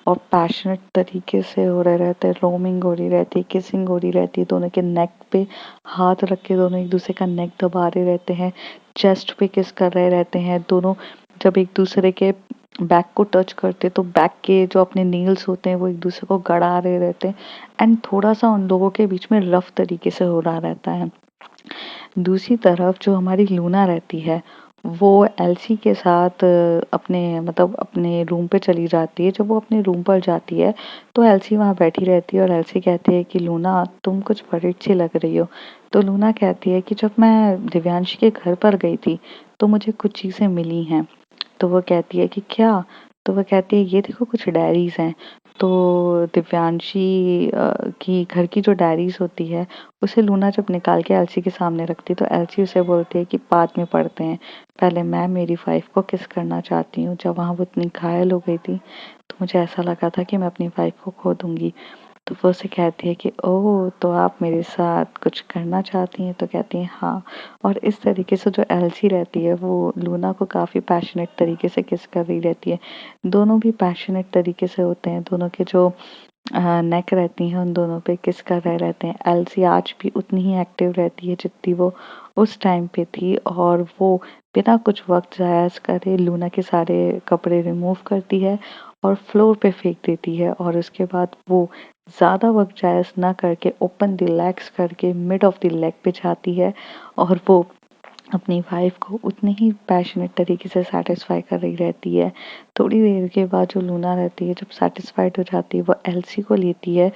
और पैशनेट तरीके से हो रहे रहते हैं, रोमिंग हो रही रहती है, किसिंग हो रही रहती है, दोनों के नेक पे हाथ रख के दोनों एक दूसरे का नेक दबा रहे रहते हैं, चेस्ट पे किस कर रहे रहते हैं दोनों। जब एक दूसरे के बैक को टच करते तो बैक के जो अपने नील्स होते हैं वो एक दूसरे को गड़ा रहे रहते हैं, एंड थोड़ा सा उन लोगों के बीच में रफ तरीके से हो रहा रहता है। दूसरी तरफ जो हमारी लूना रहती है वो एल्सी के साथ अपने मतलब अपने रूम पे चली जाती है। जब वो अपने रूम पर जाती है तो एल्सी वहाँ बैठी रहती है और एल्सी कहती है कि लूना तुम कुछ बड़ी अच्छी लग रही हो। तो लूना कहती है कि जब मैं दिव्यांश के घर पर गई थी तो मुझे कुछ चीज़ें मिली हैं। तो वो कहती है कि क्या? तो वो कहती है ये देखो कुछ डायरीज हैं। तो दिव्यांशी की घर की जो डायरीज होती है उसे लूना जब निकाल के एल्सी के सामने रखती तो एल्सी उसे बोलती है कि बाद में पढ़ते हैं, पहले मैं मेरी वाइफ को किस करना चाहती हूँ। जब वहाँ वो इतनी घायल हो गई थी तो मुझे ऐसा लगा था कि मैं अपनी वाइफ को खो दूंगी। तो वो उसे कहती है कि ओह तो आप मेरे साथ कुछ करना चाहती हैं, तो कहती हैं हाँ। और इस तरीके से जो एल्सी रहती है वो लूना को काफ़ी पैशनेट तरीके से किस कर रही रहती है। दोनों भी पैशनेट तरीके से होते हैं, दोनों के जो नेक रहती हैं उन दोनों पे किस कर रहे रहते हैं। एल्सी आज भी उतनी ही एक्टिव रहती है जितनी वो उस टाइम पे थी, और वो बिना कुछ वक्त ज़ाया करे लूना के सारे कपड़े रिमूव करती है और फ्लोर पे फेंक देती है, और उसके बाद वो ज़्यादा वक्त ज़ाया ना करके ओपन द लेग्स करके मिड ऑफ द लेग पे जाती है, और वो अपनी वाइफ को उतने ही पैशनेट तरीके से सेटिस्फाई कर रही रहती है। थोड़ी देर के बाद जो लूना रहती है जब सेटिस्फाइड हो जाती है वो एल्सी को लेती है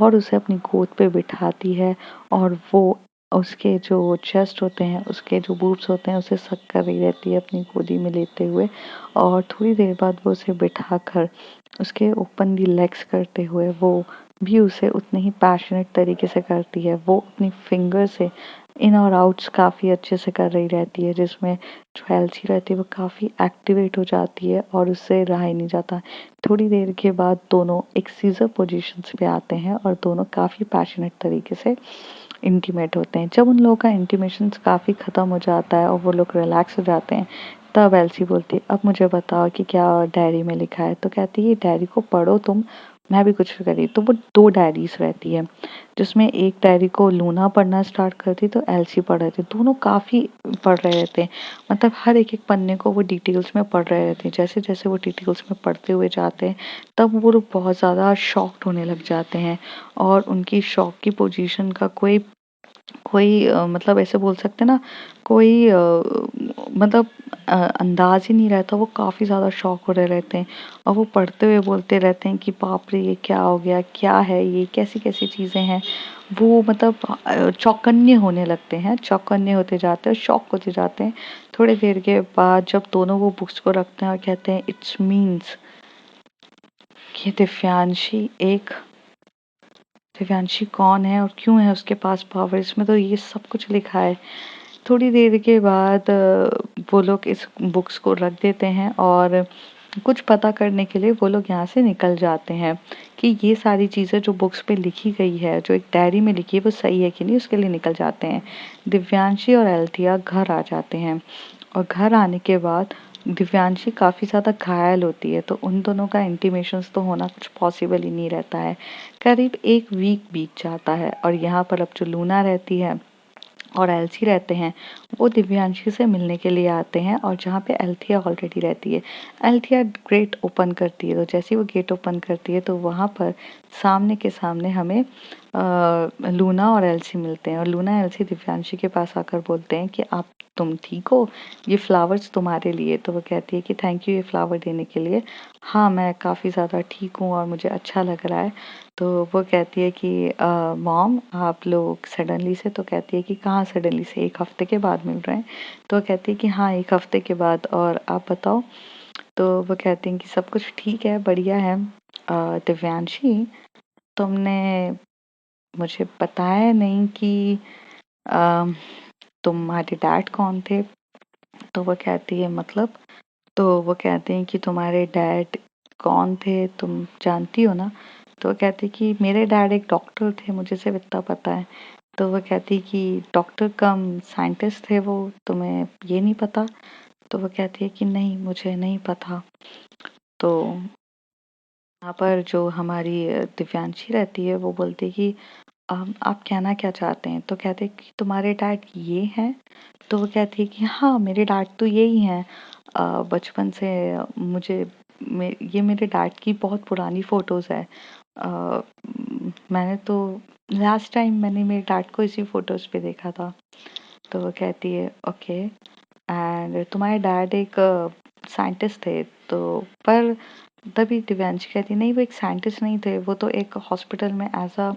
और उसे अपनी गोद पे बिठाती है, और वो उसके जो चेस्ट होते हैं, उसके जो बूब्स होते हैं उसे सक कर रही रहती है अपनी गोदी में लेते हुए। और थोड़ी देर बाद वो उसे बिठाकर उसके ओपन दी लेग्स करते हुए वो भी उसे उतने ही पैशनेट तरीके से करती है। वो अपनी फिंगर से इन और आउट्स काफ़ी अच्छे से कर रही रहती है, जिसमें जो एल्सी रहती है वो काफ़ी एक्टिवेट हो जाती है और उससे रहा ही नहीं जाता। थोड़ी देर के बाद दोनों एक सीज़र पोजीशंस पे आते हैं और दोनों काफ़ी पैशनेट तरीके से इंटीमेट होते हैं। जब उन लोगों का इंटीमेशन काफ़ी ख़त्म हो जाता है और वो लोग रिलैक्स हो जाते हैं, तब एल्सी बोलती है अब मुझे बताओ कि क्या डायरी में लिखा है। तो कहती है डायरी को पढ़ो तुम, मैं भी कुछ करी। तो वो दो डायरीज रहती है जिसमें एक डायरी को लूना पढ़ना स्टार्ट करती तो एल्सी पढ़ रहे थे। दोनों काफ़ी पढ़ रहे थे, मतलब हर एक एक पन्ने को वो डिटेल्स में पढ़ रहे थे। जैसे जैसे वो डिटेल्स में पढ़ते हुए जाते हैं तब वो लोग बहुत ज़्यादा शॉक्ड होने लग जाते हैं, और उनकी शॉक की पोजीशन का कोई कोई मतलब ऐसे बोल सकते हैं ना, कोई मतलब अंदाज ही नहीं रहता। वो काफ़ी ज़्यादा शॉक हो रहे रहते हैं और वो पढ़ते हुए बोलते रहते हैं कि बाप रे ये क्या हो गया, क्या है ये, कैसी कैसी चीज़ें हैं। वो मतलब चौकन्ने होने लगते हैं, चौकन्ने होते जाते हैं, शॉक होते जाते हैं। थोड़ी देर के बाद जब दोनों वो बुक्स को रखते हैं और कहते हैं इट्स मीन्स कि दिव्यांशी कौन है और क्यों है उसके पास पावर, इसमें तो ये सब कुछ लिखा है। थोड़ी देर के बाद वो लोग इस बुक्स को रख देते हैं और कुछ पता करने के लिए वो लोग यहाँ से निकल जाते हैं कि ये सारी चीज़ें जो बुक्स पे लिखी गई है, जो एक डायरी में लिखी है, वो सही है कि नहीं, उसके लिए निकल जाते हैं। दिव्यांशी और एल्थिया घर आ जाते हैं, और घर आने के बाद दिव्यांशी काफ़ी ज़्यादा घायल होती है, तो उन दोनों का इंटीमेशंस तो होना कुछ पॉसिबल ही नहीं रहता है। करीब एक वीक बीत जाता है और यहाँ पर अब जो लूना रहती है और एल्सी रहते हैं वो दिव्यांशी से मिलने के लिए आते हैं, और जहाँ पे एल्थिया ऑलरेडी रहती है। एल्थिया गेट ओपन करती है, तो जैसे ही वो गेट ओपन करती है तो वहाँ पर सामने के सामने हमें लूना और एल्सी मिलते हैं, और लूना एल्सी दिव्यांशी के पास आकर बोलते हैं कि आप तुम ठीक हो, ये फ्लावर्स तुम्हारे लिए। तो वो कहती है कि थैंक यू ये फ्लावर देने के लिए। हाँ मैं काफ़ी ज़्यादा ठीक हूँ और मुझे अच्छा लग रहा है। तो वो कहती है कि मॉम आप लोग सडनली से, तो कहती है कि कहाँ सडनली से, एक हफ्ते के बाद मिल रहे हैं। तो वो कहती है कि हाँ एक हफ्ते के बाद, और आप बताओ। तो वो कहती हैं कि सब कुछ ठीक है, बढ़िया है। दिव्यांशी तुमने मुझे बताया नहीं कि अ, तुम्हारे डैड कौन थे। तो वो कहती है मतलब, तो वो कहते हैं कि तुम्हारे डैड कौन थे तुम जानती हो ना। तो वो कहती है कि मेरे डैड एक डॉक्टर थे, मुझे सिर्फ इतना पता है। तो वो कहती है कि डॉक्टर कम साइंटिस्ट थे वो, तुम्हें ये नहीं पता। तो वो कहती है कि नहीं मुझे नहीं पता। तो यहाँ पर जो हमारी दिव्यांशी रहती है वो बोलती है कि आप कहना क्या चाहते हैं। तो कहते हैं कि तुम्हारे डैड ये हैं। तो वो कहती है कि हाँ मेरे डैड तो यही हैं। बचपन से मुझे ये मेरे डैड की बहुत पुरानी फ़ोटोज़ है। मैंने तो लास्ट टाइम मैंने मेरे डैड को इसी फ़ोटोज़ पे देखा था। तो वो कहती है ओके, एंड तुम्हारे डैड एक साइंटिस्ट थे। तो पर तभी दिव्यांशी कहती नहीं वो एक साइंटिस्ट नहीं थे, वो तो एक हॉस्पिटल में एज अ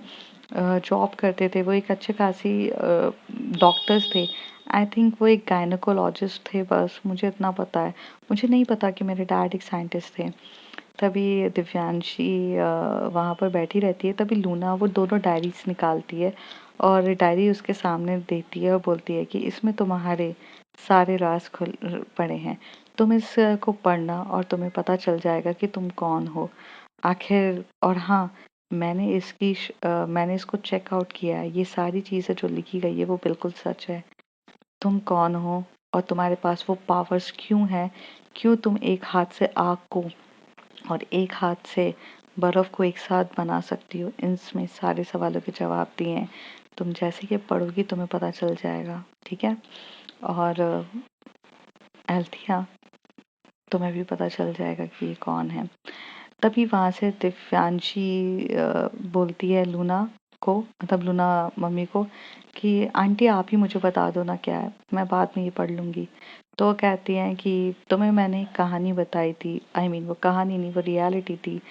जॉब करते थे। वो एक अच्छे खासी डॉक्टर्स थे। आई थिंक वो एक गायनोकोलॉजिस्ट थे, बस मुझे इतना पता है। मुझे नहीं पता कि मेरे डैड एक साइंटिस्ट थे। तभी दिव्यांशी वहाँ पर बैठी रहती है। तभी लूना वो दोनों डायरीज निकालती है और डायरी उसके सामने देती है और बोलती है कि इसमें तुम्हारे सारे राज खुल पड़े हैं, तुम इसको पढ़ना और तुम्हें पता चल जाएगा कि तुम कौन हो आखिर। और हाँ, मैंने इसको चेकआउट किया है, ये सारी चीज़ें जो लिखी गई है वो बिल्कुल सच है। तुम कौन हो और तुम्हारे पास वो पावर्स क्यों हैं, क्यों तुम एक हाथ से आग को और एक हाथ से बर्फ को एक साथ बना सकती हो, इसमें सारे सवालों के जवाब दिए हैं। तुम जैसे ये पढ़ोगी तुम्हें पता चल जाएगा, ठीक है। और एल्थिया, तुम्हें भी पता चल जाएगा कि ये कौन है। तभी वहां से दिव्यांशी बोलती है लूना को, मतलब लूना मम्मी को, कि आंटी आप ही मुझे बता दो ना क्या है, मैं बाद में ये पढ़ लूंगी। तो वो कहती हैं कि तुम्हें मैंने एक कहानी बताई थी, वो कहानी नहीं, वो रियलिटी थी,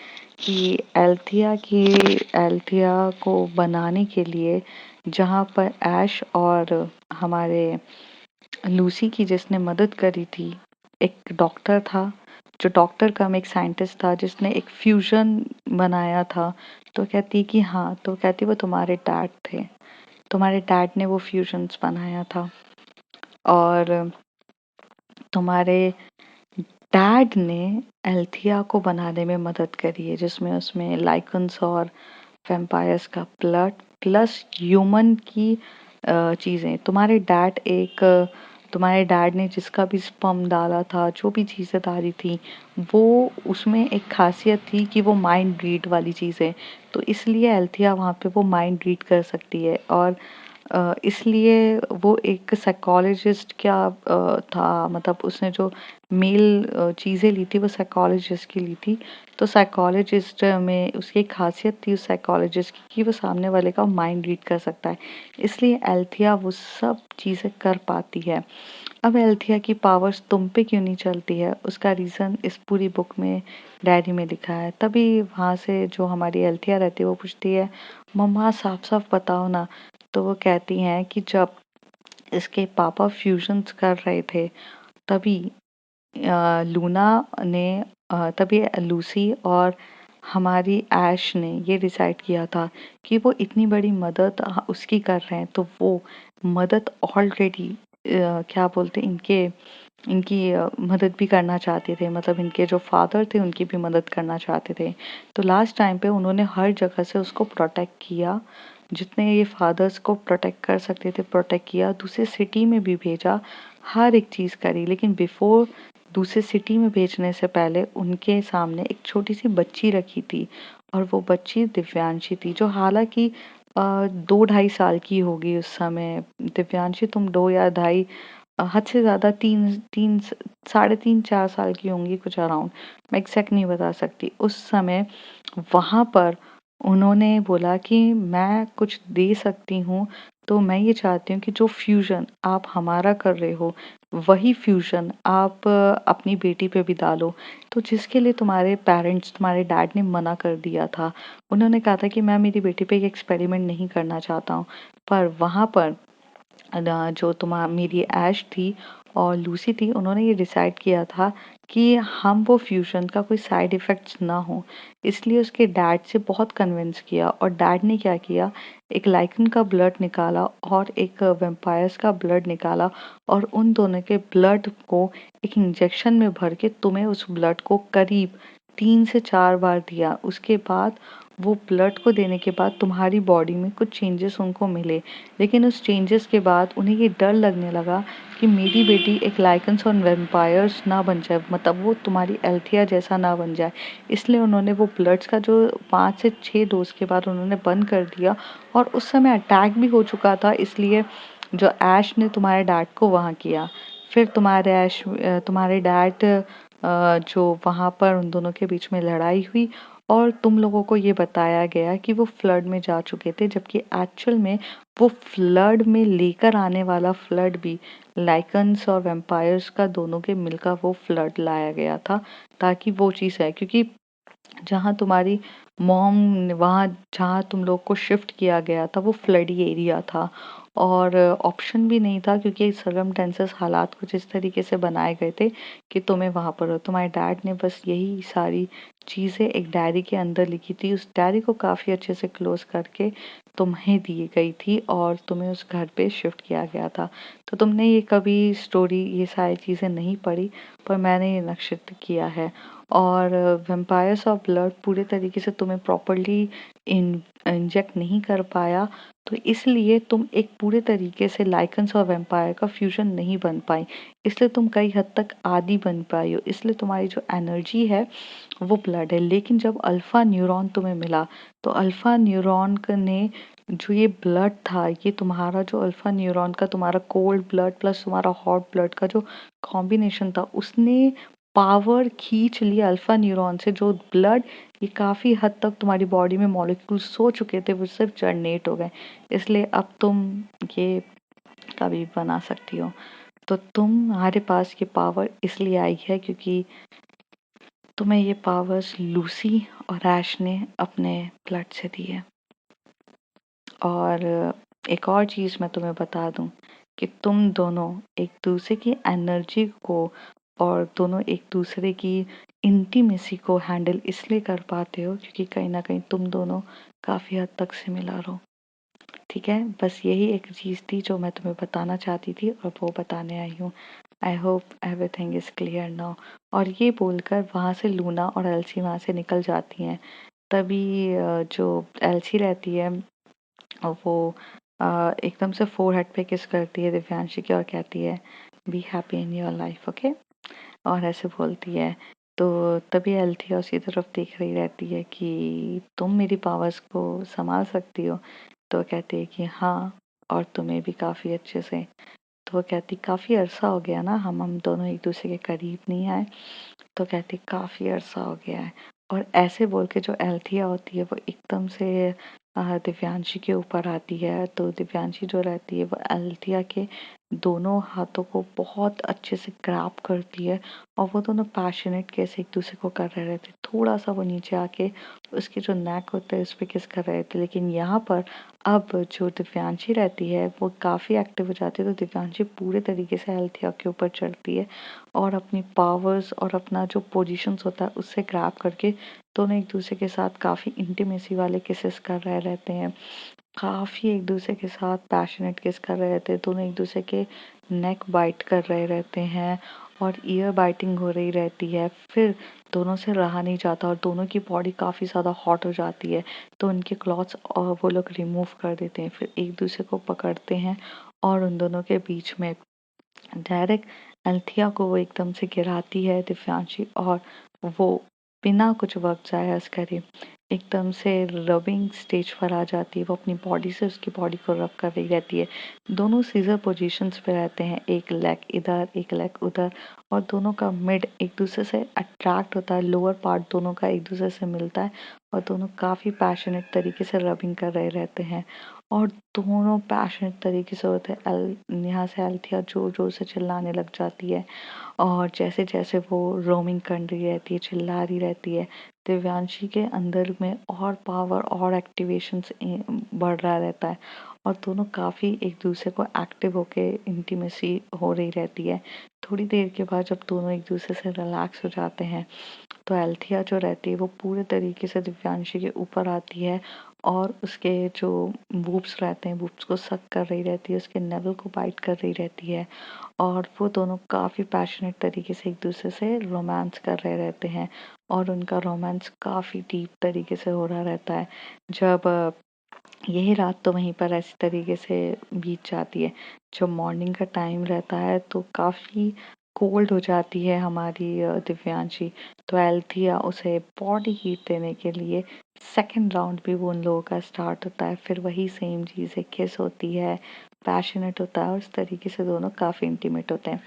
कि एल्थिया को बनाने के लिए जहाँ पर ऐश और हमारे लूसी की जिसने मदद करी थी, एक डॉक्टर था, जो डॉक्टर कम एक साइंटिस्ट था जिसने एक फ्यूजन बनाया था। तो कहती है कि हाँ, तो कहती वो तुम्हारे डैड थे, तुम्हारे डैड ने वो फ्यूजन्स बनाया था और तुम्हारे डैड ने एल्थिया को बनाने में मदद करी है, जिसमें उसमें लाइकन्स और वैम्पायर्स का ब्लड प्लस ह्यूमन की चीज़ें। तुम्हारे डैड ने जिसका भी स्पर्म डाला था, जो भी चीज़ें डाली थी, वो उसमें एक खासियत थी कि वो माइंड रीड वाली चीज़ें, तो इसलिए एल्थिया वहाँ पे वो माइंड रीड कर सकती है। और इसलिए वो एक साइकोलॉजिस्ट क्या था, मतलब उसने जो मेल चीज़ें ली थी वो साइकोलॉजिस्ट की ली थी। तो साइकोलॉजिस्ट में उसकी एक खासियत थी उस साइकोलॉजिस्ट की कि वो सामने वाले का माइंड रीड कर सकता है, इसलिए एल्थिया वो सब चीज़ें कर पाती है। अब एल्थिया की पावर्स तुम पे क्यों नहीं चलती है, उसका रीज़न इस पूरी बुक में डायरी में लिखा है। तभी वहाँ से जो हमारी एल्थिया रहती है वो पूछती है, मम्मा साफ साफ बताओ ना। तो वो कहती हैं कि जब इसके पापा फ्यूजन्स कर रहे थे, तभी लूना ने तभी लूसी और हमारी ऐश ने ये डिसाइड किया था कि वो इतनी बड़ी मदद उसकी कर रहे हैं, तो वो मदद ऑलरेडी क्या बोलते इनके इनकी मदद भी करना चाहते थे, मतलब इनके जो फादर थे उनकी भी मदद करना चाहते थे। तो लास्ट टाइम पे उन्होंने हर जगह से उसको प्रोटेक्ट किया, जितने ये फादर्स को प्रोटेक्ट कर सकते थे प्रोटेक्ट किया, दूसरे सिटी में भी भेजा, हर एक चीज़ करी। लेकिन बिफोर दूसरे सिटी में भेजने से पहले उनके सामने एक छोटी सी बच्ची रखी थी, और वो बच्ची दिव्यांशी थी, जो हालांकि 2-2.5 साल की होगी उस समय। दिव्यांशी तुम 2 या 2.5, हद से ज़्यादा 3, 3, 3, 4.5 साल की होंगी, कुछ अराउंड, मैं एग्जैक्ट नहीं बता सकती। उस समय वहाँ पर उन्होंने बोला कि मैं कुछ दे सकती हूँ, तो मैं ये चाहती हूँ कि जो फ्यूजन आप हमारा कर रहे हो, वही फ्यूजन आप अपनी बेटी पे भी डालो। तो जिसके लिए तुम्हारे पेरेंट्स, तुम्हारे डैड ने मना कर दिया था, उन्होंने कहा था कि मैं मेरी बेटी पे ये एक्सपेरिमेंट नहीं करना चाहता हूँ। पर वहाँ पर जो मेरी ऐश थी और लूसी थी, उन्होंने ये डिसाइड किया था कि हम वो फ्यूजन का कोई साइड इफेक्ट्स ना हो, इसलिए उसके डैड से बहुत कन्विंस किया। और डैड ने क्या किया, एक लाइकन का ब्लड निकाला और एक वेम्पायर्स का ब्लड निकाला, और उन दोनों के ब्लड को एक इंजेक्शन में भर के तुम्हें उस ब्लड को करीब 3 से 4 बार दिया। उसके बाद वो ब्लड को देने के बाद तुम्हारी बॉडी में कुछ चेंजेस उनको मिले, लेकिन उस चेंजेस के बाद उन्हें ये डर लगने लगा कि मेरी बेटी एक लाइकन्स और वैम्पायर्स ना बन जाए, मतलब वो तुम्हारी एल्थिया जैसा ना बन जाए। इसलिए उन्होंने वो ब्लड्स का जो 5 से 6 डोज के बाद उन्होंने बंद कर दिया, और उस समय अटैक भी हो चुका था, इसलिए जो ऐश ने तुम्हारे डैड को वहाँ किया। फिर तुम्हारे डैड जो वहाँ पर उन दोनों के बीच में लड़ाई हुई, और तुम लोगों को ये बताया गया कि वो फ्लड में जा चुके थे, जबकि एक्चुअल में वो फ्लड में लेकर आने वाला फ्लड भी लाइकन्स और वैम्पायर्स का दोनों के मिलकर वो फ्लड लाया गया था, ताकि वो चीज़ है, क्योंकि जहाँ तुम्हारी मॉम, वहाँ जहाँ तुम लोग को शिफ्ट किया गया था वो फ्लडी एरिया था, और ऑप्शन भी नहीं था क्योंकि सर्कमस्टेंसेस हालात कुछ इस तरीके से बनाए गए थे कि तुम्हें वहाँ पर हो। तुम्हारे डैड ने बस यही सारी चीज़ें एक डायरी के अंदर लिखी थी, उस डायरी को काफ़ी अच्छे से क्लोज करके तुम्हें दी गई थी और तुम्हें उस घर पे शिफ्ट किया गया था। तो तुमने ये कभी स्टोरी ये सारी चीज़ें नहीं पढ़ी, पर मैंने ये नक्षत्र किया है। और वेम्पायर्स ऑफ ब्लड पूरे तरीके से तुम्हें प्रॉपरली इंजेक्ट नहीं कर पाया, तो इसलिए तुम एक पूरे तरीके से लाइकन्स और वेम्पायर का फ्यूजन नहीं बन पाई, इसलिए तुम कई हद तक आदी बन पाई हो। इसलिए तुम्हारी जो एनर्जी है वो ब्लड है। लेकिन जब अल्फा न्यूरॉन तुम्हें मिला, तो अल्फा न्यूरॉन ने जो ये ब्लड था, ये तुम्हारा जो अल्फा न्यूरॉन का तुम्हारा कोल्ड ब्लड प्लस तुम्हारा हॉट ब्लड का जो कॉम्बिनेशन था, उसने पावर खींच लिया अल्फा न्यूरॉन से। जो ब्लड ये काफ़ी हद तक तुम्हारी बॉडी में मॉलिक्यूल्स सो चुके थे, वो सिर्फ जनरेट हो गए। इसलिए अब तुम ये कभी बना सकती हो। तो तुम्हारे पास ये पावर इसलिए आई है क्योंकि तुम्हें ये पावर्स लूसी और ऐश ने अपने ब्लड से दी है। और एक और चीज़ मैं तुम्हें बता दूं कि तुम दोनों एक दूसरे की एनर्जी को और दोनों एक दूसरे की इंटीमेसी को हैंडल इसलिए कर पाते हो क्योंकि कहीं ना कहीं तुम दोनों काफ़ी हद तक सिमिलर हो। ठीक है, बस यही एक चीज़ थी जो मैं तुम्हें बताना चाहती थी और वो बताने आई हूँ। I hope everything is clear now. और ये बोलकर वहाँ से लूना और एल्सी वहाँ से निकल जाती हैं। तभी जो एल्सी रहती है वो एकदम से फोरहेड पे किस करती है दिव्यांशी की और कहती है, be happy in your life, okay. और ऐसे बोलती है। तो तभी एल्थिया उसी तरफ देख रही रहती है कि तुम मेरी पावर्स को संभाल सकती हो। तो कहती है कि हाँ, और तुम्हें भी काफ़ी अच्छे से। तो वो कहती काफ़ी अरसा हो गया ना, हम दोनों एक दूसरे के करीब नहीं आए। तो कहती काफ़ी अरसा हो गया है। और ऐसे बोल के जो एल्थिया होती है वो एकदम से दिव्यांशी के ऊपर आती है। तो दिव्यांशी जो रहती है वो एल्थिया के दोनों हाथों को बहुत अच्छे से ग्रैब करती है और वो दोनों पैशनेट कैसे एक दूसरे को कर रहे थे। थोड़ा सा वो नीचे आके उसके जो नेक होता है उस पर किस कर रहे थे। लेकिन यहाँ पर अब जो दिव्यांशी रहती है वो काफ़ी एक्टिव हो जाती है। तो दिव्यांशी पूरे तरीके से एल्थिया के ऊपर चढ़ती है और अपनी पावर्स और अपना जो पोजीशंस होता है उससे ग्रैब करके दोनों एक दूसरे के साथ काफ़ी इंटीमेसी वाले किसेस कर रहे रहते हैं। काफ़ी एक दूसरे के साथ पैशनेट किस कर रहे रहते हैं। दोनों एक दूसरे के नेक बाइट कर रहे रहते हैं और ईयर बाइटिंग हो रही रहती है। फिर दोनों से रहा नहीं जाता और दोनों की बॉडी काफ़ी ज़्यादा हॉट हो जाती है। तो उनके क्लॉथ्स वो लोग रिमूव कर देते हैं, फिर एक दूसरे को पकड़ते हैं और उन दोनों के बीच में डायरेक्ट अल्थिया को वो एकदम से गिराती है दिव्यांशी। और वो बिना कुछ वक्त जाया करे एकदम से रबिंग स्टेज पर आ जाती है। वो अपनी बॉडी से उसकी बॉडी को रब कर रही रहती है। दोनों सीजर पोजीशंस पे रहते हैं, एक लेग इधर एक लेग उधर, और दोनों का मिड एक दूसरे से अट्रैक्ट होता है। लोअर पार्ट दोनों का एक दूसरे से मिलता है और दोनों काफ़ी पैशनेट तरीके से रबिंग कर रहे रहते हैं। और दोनों पैशनेट तरीके से होते हैं। नेहा से एल्थिया जोर जोर से चिल्लाने लग जाती है और जैसे जैसे वो रोमिंग कर रही रहती है, चिल्ला रही रहती है, दिव्यांशी के अंदर में और पावर और एक्टिवेशंस बढ़ रहा रहता है और दोनों काफ़ी एक दूसरे को एक्टिव होके इंटीमेसी हो रही रहती है। थोड़ी देर के बाद जब दोनों एक दूसरे से रिलैक्स हो जाते हैं तो एल्थिया जो रहती है वो पूरे तरीके से दिव्यांशी के ऊपर आती है और उसके जो बूब्स रहते हैं बूब्स को सक कर रही रहती है, उसके नेवल को बाइट कर रही रहती है। और वो दोनों काफ़ी पैशनेट तरीके से एक दूसरे से रोमांस कर रहे रहते हैं और उनका रोमांस काफ़ी डीप तरीके से हो रहा रहता है। जब यही रात तो वहीं पर ऐसी तरीके से बीत जाती है। जब मॉर्निंग का टाइम रहता है तो काफ़ी कोल्ड हो जाती है हमारी दिव्यांशी। तो एल्थिया उसे बॉडी हीट देने के लिए सेकंड राउंड भी वो उन लोगों का स्टार्ट होता है। फिर वही सेम चीज़ें, किस होती है, पैशनेट होता है और इस तरीके से दोनों काफ़ी इंटीमेट होते हैं।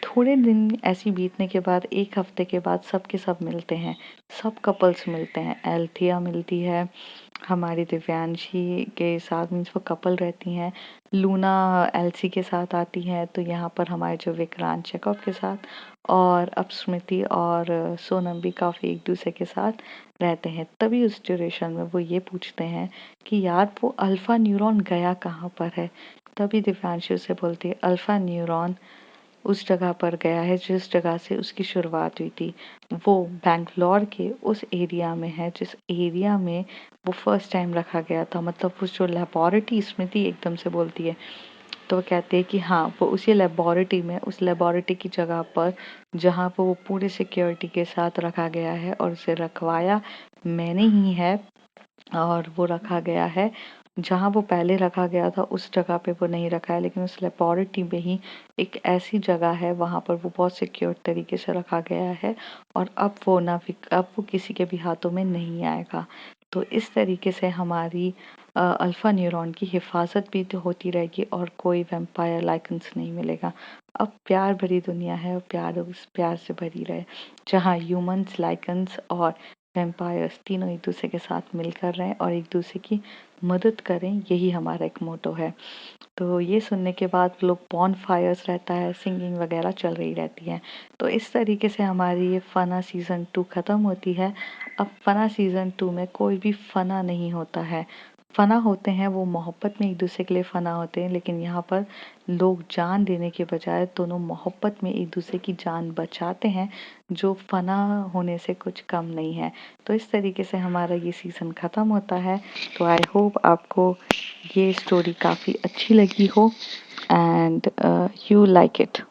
थोड़े दिन ऐसी बीतने के बाद, एक हफ्ते के बाद सब के सब मिलते हैं, सब कपल्स मिलते हैं। एल्थिया मिलती है हमारी दिव्यांशी के साथ मीन्स वो कपल रहती हैं। लूना एलसी के साथ आती है, तो यहाँ पर हमारे जो विक्रांत चेकअप के साथ और अब स्मृति और सोनम भी काफ़ी एक दूसरे के साथ रहते हैं। तभी उस ड्यूरेशन में वो ये पूछते हैं कि यार वो अल्फ़ा न्यूरॉन गया कहाँ पर है। तभी दिव्यांशी उसे बोलती है अल्फ़ा न्यूरॉन उस जगह पर गया है जिस जगह से उसकी शुरुआत हुई थी। वो बैंगलोर के उस एरिया में है जिस एरिया में वो फर्स्ट टाइम रखा गया था। मतलब उस जो लेबोरेटरी, स्मृति एकदम से बोलती है, तो वो कहते हैं कि हाँ वो उसी लेबोरेटरी में, उस लेबोरेटरी की जगह पर जहाँ पर वो पूरे सिक्योरिटी के साथ रखा गया है और उसे रखवाया मैंने ही है। और वो रखा गया है जहाँ वो पहले रखा गया था उस जगह पे वो नहीं रखा है, लेकिन उस लेबोरेटरी में ही एक ऐसी जगह है वहाँ पर वो बहुत सिक्योर तरीके से रखा गया है। और अब वो किसी के भी हाथों में नहीं आएगा। तो इस तरीके से हमारी अल्फा न्यूरॉन की हिफाजत भी तो होती रहेगी और कोई वैम्पायर लाइकन्स नहीं मिलेगा। अब प्यार भरी दुनिया है और प्यार उस प्यार से भरी रहे, जहाँ ह्यूमंस, लाइकन्स और वैम्पायर्स तीनों एक दूसरे के साथ मिलकर रहें और एक दूसरे की मदद करें, यही हमारा एक मोटो है। तो ये सुनने के बाद लोग बॉनफायर्स रहता है, सिंगिंग वगैरह चल रही रहती है। तो इस तरीके से हमारी ये फना सीज़न 2 ख़त्म होती है। अब फना सीज़न 2 में कोई भी फना नहीं होता है। फना होते हैं वो मोहब्बत में एक दूसरे के लिए फना होते हैं, लेकिन यहाँ पर लोग जान देने के बजाय दोनों मोहब्बत में एक दूसरे की जान बचाते हैं, जो फना होने से कुछ कम नहीं है। तो इस तरीके से हमारा ये सीज़न ख़त्म होता है। तो आई होप आपको ये स्टोरी काफ़ी अच्छी लगी हो एंड यू लाइक इट।